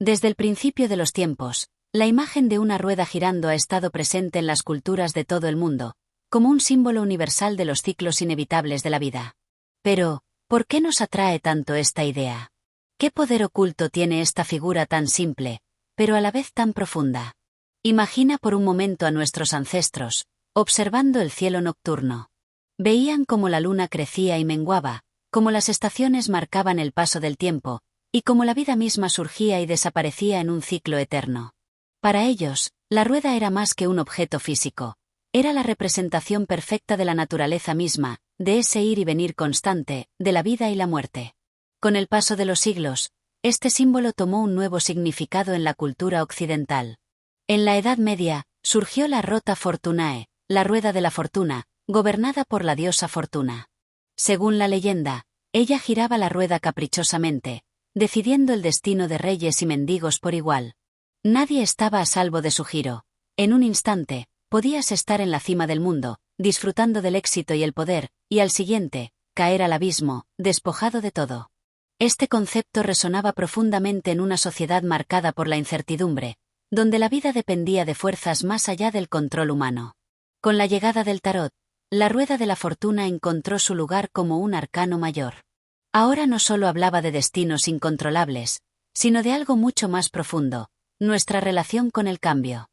Desde el principio de los tiempos, la imagen de una rueda girando ha estado presente en las culturas de todo el mundo, como un símbolo universal de los ciclos inevitables de la vida. Pero, ¿por qué nos atrae tanto esta idea? ¿Qué poder oculto tiene esta figura tan simple, pero a la vez tan profunda? Imagina por un momento a nuestros ancestros, observando el cielo nocturno. Veían cómo la luna crecía y menguaba, cómo las estaciones marcaban el paso del tiempo, y cómo la vida misma surgía y desaparecía en un ciclo eterno. Para ellos, la rueda era más que un objeto físico. Era la representación perfecta de la naturaleza misma, de ese ir y venir constante, de la vida y la muerte. Con el paso de los siglos, este símbolo tomó un nuevo significado en la cultura occidental. En la Edad Media, surgió la Rota Fortunae, la rueda de la fortuna, gobernada por la diosa Fortuna. Según la leyenda, ella giraba la rueda caprichosamente, decidiendo el destino de reyes y mendigos por igual. Nadie estaba a salvo de su giro. En un instante, podías estar en la cima del mundo, disfrutando del éxito y el poder, y al siguiente, caer al abismo, despojado de todo. Este concepto resonaba profundamente en una sociedad marcada por la incertidumbre, donde la vida dependía de fuerzas más allá del control humano. Con la llegada del tarot, la rueda de la fortuna encontró su lugar como un arcano mayor. Ahora no solo hablaba de destinos incontrolables, sino de algo mucho más profundo, nuestra relación con el cambio.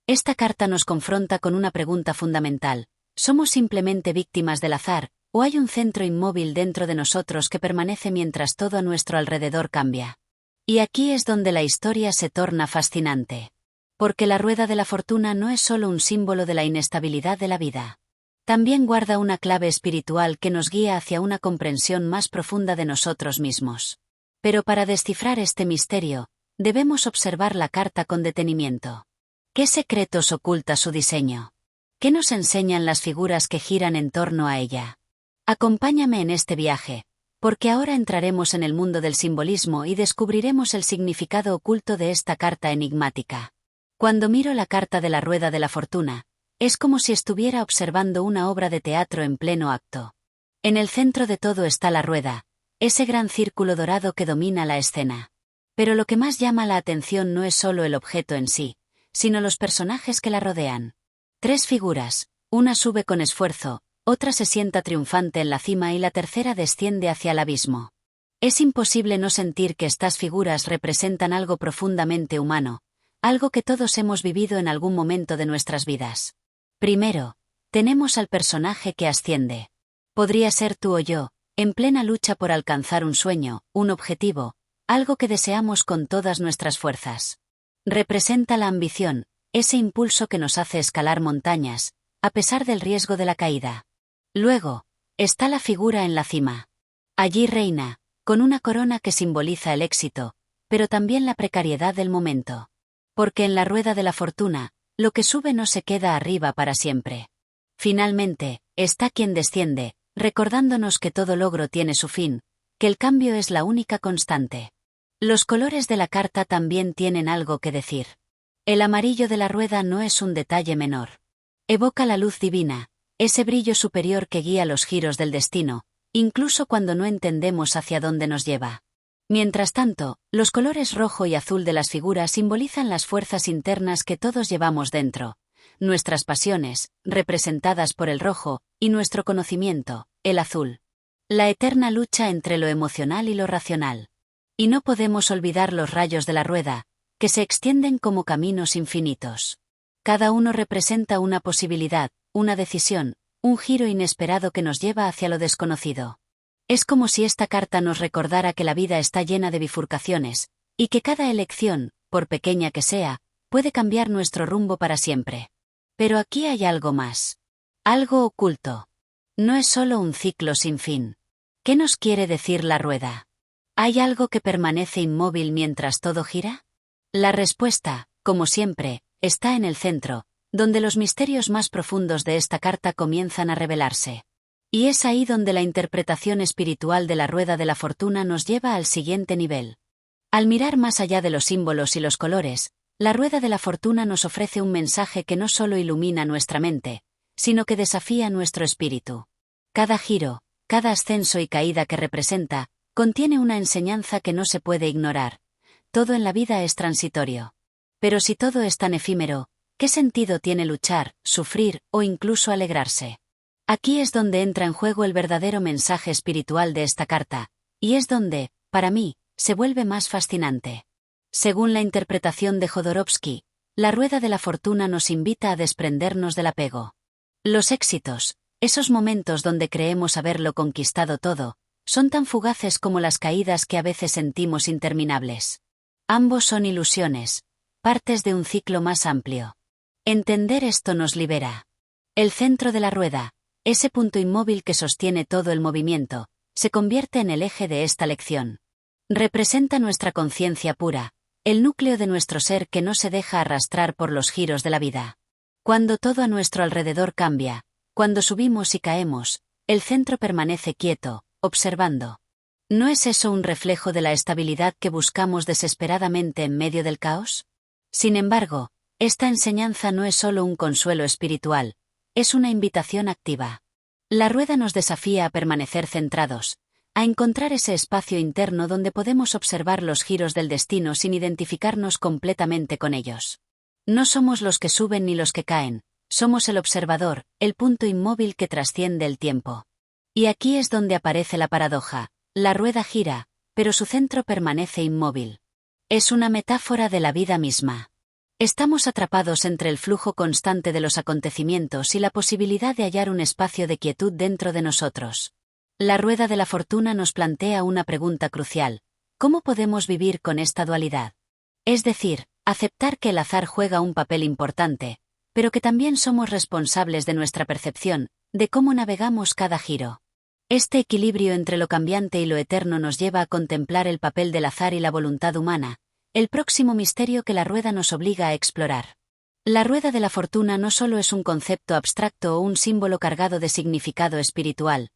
Esta carta nos confronta con una pregunta fundamental: ¿somos simplemente víctimas del azar, o hay un centro inmóvil dentro de nosotros que permanece mientras todo a nuestro alrededor cambia? Y aquí es donde la historia se torna fascinante. Porque la rueda de la fortuna no es solo un símbolo de la inestabilidad de la vida. También guarda una clave espiritual que nos guía hacia una comprensión más profunda de nosotros mismos. Pero para descifrar este misterio, debemos observar la carta con detenimiento. ¿Qué secretos oculta su diseño? ¿Qué nos enseñan las figuras que giran en torno a ella? Acompáñame en este viaje, porque ahora entraremos en el mundo del simbolismo y descubriremos el significado oculto de esta carta enigmática. Cuando miro la carta de la rueda de la fortuna, es como si estuviera observando una obra de teatro en pleno acto. En el centro de todo está la rueda, ese gran círculo dorado que domina la escena. Pero lo que más llama la atención no es solo el objeto en sí, sino los personajes que la rodean. 3 figuras, una sube con esfuerzo, otra se sienta triunfante en la cima y la tercera desciende hacia el abismo. Es imposible no sentir que estas figuras representan algo profundamente humano, algo que todos hemos vivido en algún momento de nuestras vidas. Primero, tenemos al personaje que asciende. Podría ser tú o yo, en plena lucha por alcanzar un sueño, un objetivo, algo que deseamos con todas nuestras fuerzas. Representa la ambición, ese impulso que nos hace escalar montañas, a pesar del riesgo de la caída. Luego, está la figura en la cima. Allí reina, con una corona que simboliza el éxito, pero también la precariedad del momento. Porque en la rueda de la fortuna, lo que sube no se queda arriba para siempre. Finalmente, está quien desciende, recordándonos que todo logro tiene su fin, que el cambio es la única constante. Los colores de la carta también tienen algo que decir. El amarillo de la rueda no es un detalle menor. Evoca la luz divina, ese brillo superior que guía los giros del destino, incluso cuando no entendemos hacia dónde nos lleva. Mientras tanto, los colores rojo y azul de las figuras simbolizan las fuerzas internas que todos llevamos dentro, nuestras pasiones, representadas por el rojo, y nuestro conocimiento, el azul. La eterna lucha entre lo emocional y lo racional. Y no podemos olvidar los rayos de la rueda, que se extienden como caminos infinitos. Cada uno representa una posibilidad, una decisión, un giro inesperado que nos lleva hacia lo desconocido. Es como si esta carta nos recordara que la vida está llena de bifurcaciones, y que cada elección, por pequeña que sea, puede cambiar nuestro rumbo para siempre. Pero aquí hay algo más. Algo oculto. No es solo un ciclo sin fin. ¿Qué nos quiere decir la rueda? ¿Hay algo que permanece inmóvil mientras todo gira? La respuesta, como siempre, está en el centro, donde los misterios más profundos de esta carta comienzan a revelarse. Y es ahí donde la interpretación espiritual de la rueda de la fortuna nos lleva al siguiente nivel. Al mirar más allá de los símbolos y los colores, la rueda de la fortuna nos ofrece un mensaje que no solo ilumina nuestra mente, sino que desafía nuestro espíritu. Cada giro, cada ascenso y caída que representa, contiene una enseñanza que no se puede ignorar. todo en la vida es transitorio. Pero si todo es tan efímero, ¿qué sentido tiene luchar, sufrir o incluso alegrarse? Aquí es donde entra en juego el verdadero mensaje espiritual de esta carta, y es donde, para mí, se vuelve más fascinante. Según la interpretación de Jodorowsky, la rueda de la fortuna nos invita a desprendernos del apego. Los éxitos, esos momentos donde creemos haberlo conquistado todo, son tan fugaces como las caídas que a veces sentimos interminables. Ambos son ilusiones, partes de un ciclo más amplio. Entender esto nos libera. El centro de la rueda, ese punto inmóvil que sostiene todo el movimiento, se convierte en el eje de esta lección. Representa nuestra conciencia pura, el núcleo de nuestro ser que no se deja arrastrar por los giros de la vida. Cuando todo a nuestro alrededor cambia, cuando subimos y caemos, el centro permanece quieto, observando. ¿No es eso un reflejo de la estabilidad que buscamos desesperadamente en medio del caos? Sin embargo, esta enseñanza no es solo un consuelo espiritual, es una invitación activa. La rueda nos desafía a permanecer centrados, a encontrar ese espacio interno donde podemos observar los giros del destino sin identificarnos completamente con ellos. No somos los que suben ni los que caen, somos el observador, el punto inmóvil que trasciende el tiempo. Y aquí es donde aparece la paradoja, la rueda gira, pero su centro permanece inmóvil. Es una metáfora de la vida misma. Estamos atrapados entre el flujo constante de los acontecimientos y la posibilidad de hallar un espacio de quietud dentro de nosotros. La rueda de la fortuna nos plantea una pregunta crucial: ¿cómo podemos vivir con esta dualidad? Es decir, aceptar que el azar juega un papel importante, pero que también somos responsables de nuestra percepción, de cómo navegamos cada giro. Este equilibrio entre lo cambiante y lo eterno nos lleva a contemplar el papel del azar y la voluntad humana, el próximo misterio que la rueda nos obliga a explorar. La rueda de la fortuna no solo es un concepto abstracto o un símbolo cargado de significado espiritual,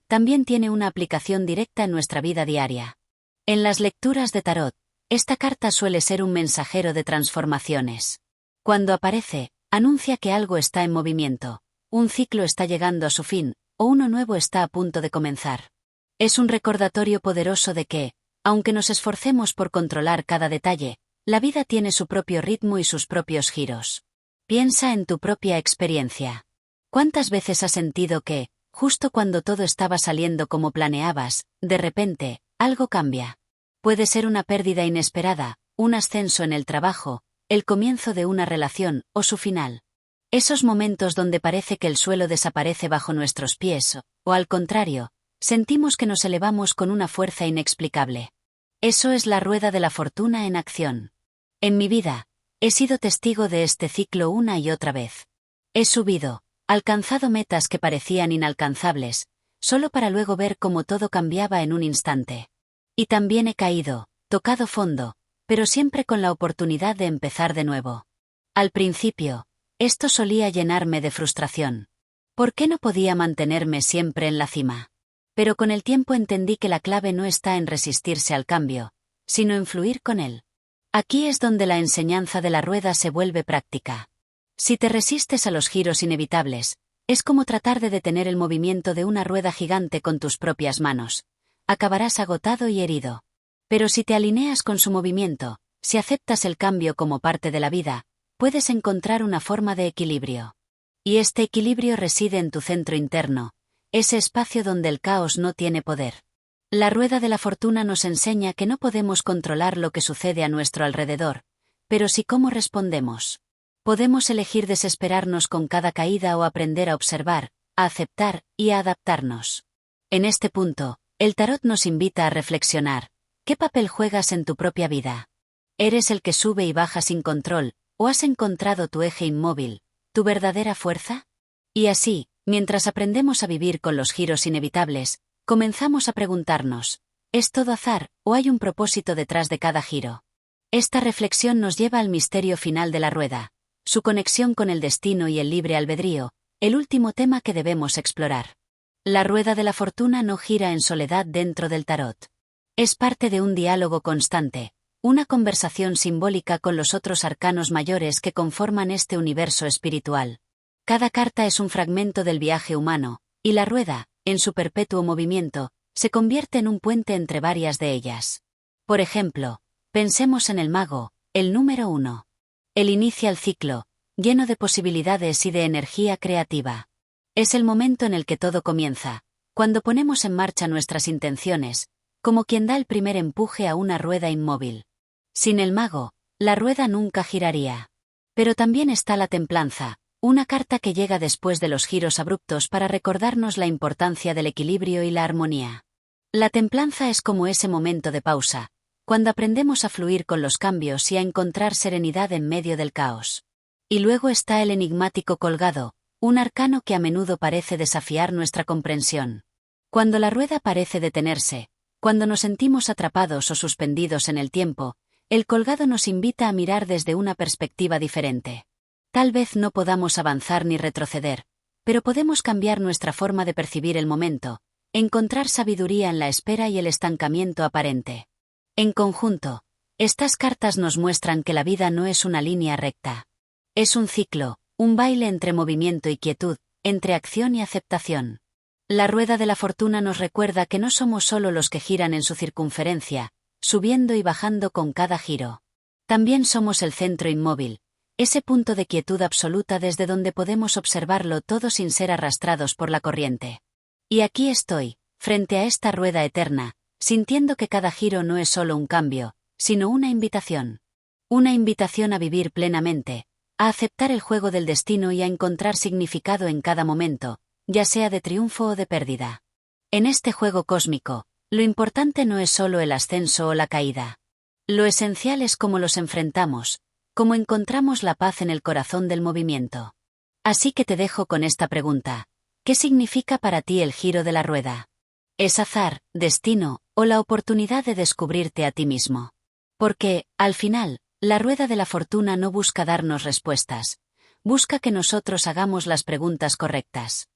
también tiene una aplicación directa en nuestra vida diaria. En las lecturas de tarot, esta carta suele ser un mensajero de transformaciones. Cuando aparece, anuncia que algo está en movimiento, un ciclo está llegando a su fin, o uno nuevo está a punto de comenzar. Es un recordatorio poderoso de que, aunque nos esforcemos por controlar cada detalle, la vida tiene su propio ritmo y sus propios giros. Piensa en tu propia experiencia. ¿Cuántas veces has sentido que, justo cuando todo estaba saliendo como planeabas, de repente, algo cambia? Puede ser una pérdida inesperada, un ascenso en el trabajo, el comienzo de una relación, o su final. Esos momentos donde parece que el suelo desaparece bajo nuestros pies, o al contrario, sentimos que nos elevamos con una fuerza inexplicable. Eso es la rueda de la fortuna en acción. En mi vida, he sido testigo de este ciclo una y otra vez. He subido, alcanzado metas que parecían inalcanzables, solo para luego ver cómo todo cambiaba en un instante. Y también he caído, tocado fondo, pero siempre con la oportunidad de empezar de nuevo. Al principio, esto solía llenarme de frustración. ¿Por qué no podía mantenerme siempre en la cima? Pero con el tiempo entendí que la clave no está en resistirse al cambio, sino en fluir con él. Aquí es donde la enseñanza de la rueda se vuelve práctica. Si te resistes a los giros inevitables, es como tratar de detener el movimiento de una rueda gigante con tus propias manos. Acabarás agotado y herido. Pero si te alineas con su movimiento, si aceptas el cambio como parte de la vida, puedes encontrar una forma de equilibrio. Y este equilibrio reside en tu centro interno, ese espacio donde el caos no tiene poder. La rueda de la fortuna nos enseña que no podemos controlar lo que sucede a nuestro alrededor, pero sí cómo respondemos. Podemos elegir desesperarnos con cada caída o aprender a observar, a aceptar y a adaptarnos. En este punto, el tarot nos invita a reflexionar: ¿qué papel juegas en tu propia vida? ¿Eres el que sube y baja sin control, o has encontrado tu eje inmóvil, tu verdadera fuerza? Y así, mientras aprendemos a vivir con los giros inevitables, comenzamos a preguntarnos: ¿es todo azar, o hay un propósito detrás de cada giro? Esta reflexión nos lleva al misterio final de la rueda, su conexión con el destino y el libre albedrío, el último tema que debemos explorar. La rueda de la fortuna no gira en soledad dentro del tarot. Es parte de un diálogo constante, una conversación simbólica con los otros arcanos mayores que conforman este universo espiritual. Cada carta es un fragmento del viaje humano, y la rueda, en su perpetuo movimiento, se convierte en un puente entre varias de ellas. Por ejemplo, Pensemos en el mago, el número 1. Él inicia el ciclo, lleno de posibilidades y de energía creativa. Es el momento en el que todo comienza, cuando ponemos en marcha nuestras intenciones, como quien da el primer empuje a una rueda inmóvil. Sin el mago, la rueda nunca giraría. Pero también está la templanza, una carta que llega después de los giros abruptos para recordarnos la importancia del equilibrio y la armonía. La templanza es como ese momento de pausa, cuando aprendemos a fluir con los cambios y a encontrar serenidad en medio del caos. Y luego está el enigmático colgado, un arcano que a menudo parece desafiar nuestra comprensión. Cuando la rueda parece detenerse, cuando nos sentimos atrapados o suspendidos en el tiempo, el colgado nos invita a mirar desde una perspectiva diferente. Tal vez no podamos avanzar ni retroceder, pero podemos cambiar nuestra forma de percibir el momento, encontrar sabiduría en la espera y el estancamiento aparente. En conjunto, estas cartas nos muestran que la vida no es una línea recta. Es un ciclo, un baile entre movimiento y quietud, entre acción y aceptación. La rueda de la fortuna nos recuerda que no somos solo los que giran en su circunferencia, subiendo y bajando con cada giro. También somos el centro inmóvil, ese punto de quietud absoluta desde donde podemos observarlo todo sin ser arrastrados por la corriente. Y aquí estoy, frente a esta rueda eterna, sintiendo que cada giro no es solo un cambio, sino una invitación. Una invitación a vivir plenamente, a aceptar el juego del destino y a encontrar significado en cada momento, ya sea de triunfo o de pérdida. En este juego cósmico, lo importante no es solo el ascenso o la caída. Lo esencial es cómo los enfrentamos, cómo encontramos la paz en el corazón del movimiento. Así que te dejo con esta pregunta: ¿qué significa para ti el giro de la rueda? ¿Es azar, destino, o la oportunidad de descubrirte a ti mismo? Porque, al final, la rueda de la fortuna no busca darnos respuestas, busca que nosotros hagamos las preguntas correctas.